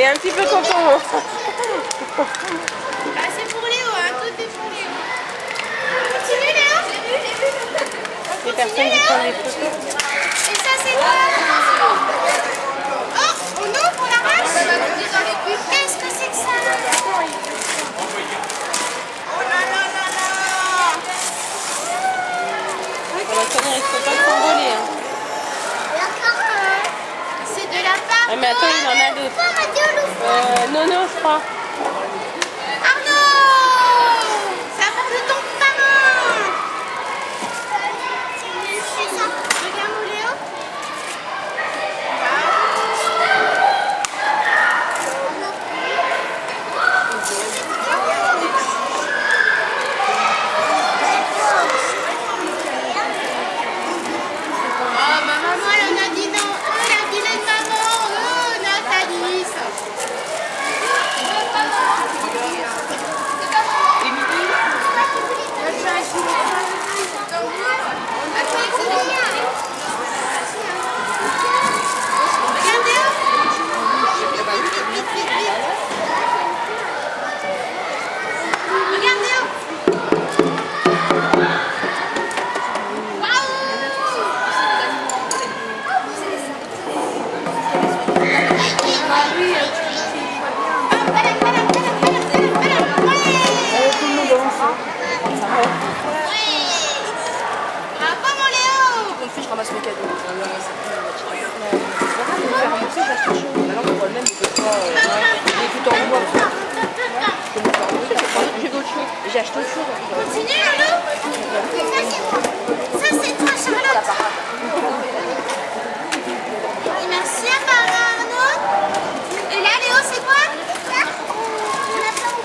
est un petit peu content. Ah, c'est pour Léo, hein, tout est pour Léo. Continue Léo. Les personnes qui prennent des photos. Et ça c'est quoi? Oh, on ouvre la race. Qu'est-ce que c'est que ça? Oh là là là là. On va tenir, il ne faut pas s'envoler. Hein. C'est de la part. Ah, mais attends, il en a d'autres. Non, je crois. Arnaud, ça part de ton parrain. C'est ça. Regarde mon Léo. Oh, ma maman, elle en a dit non. Elle a dit les mamans. Nathalie. Je ramasse mes cadeaux. Je vais faire rembourser, j'achète chaud. Maintenant, le problème, c'est que il est tout en bois. Je peux me faire rembourser, j'ai d'autres choses. J'ai acheté autre chose.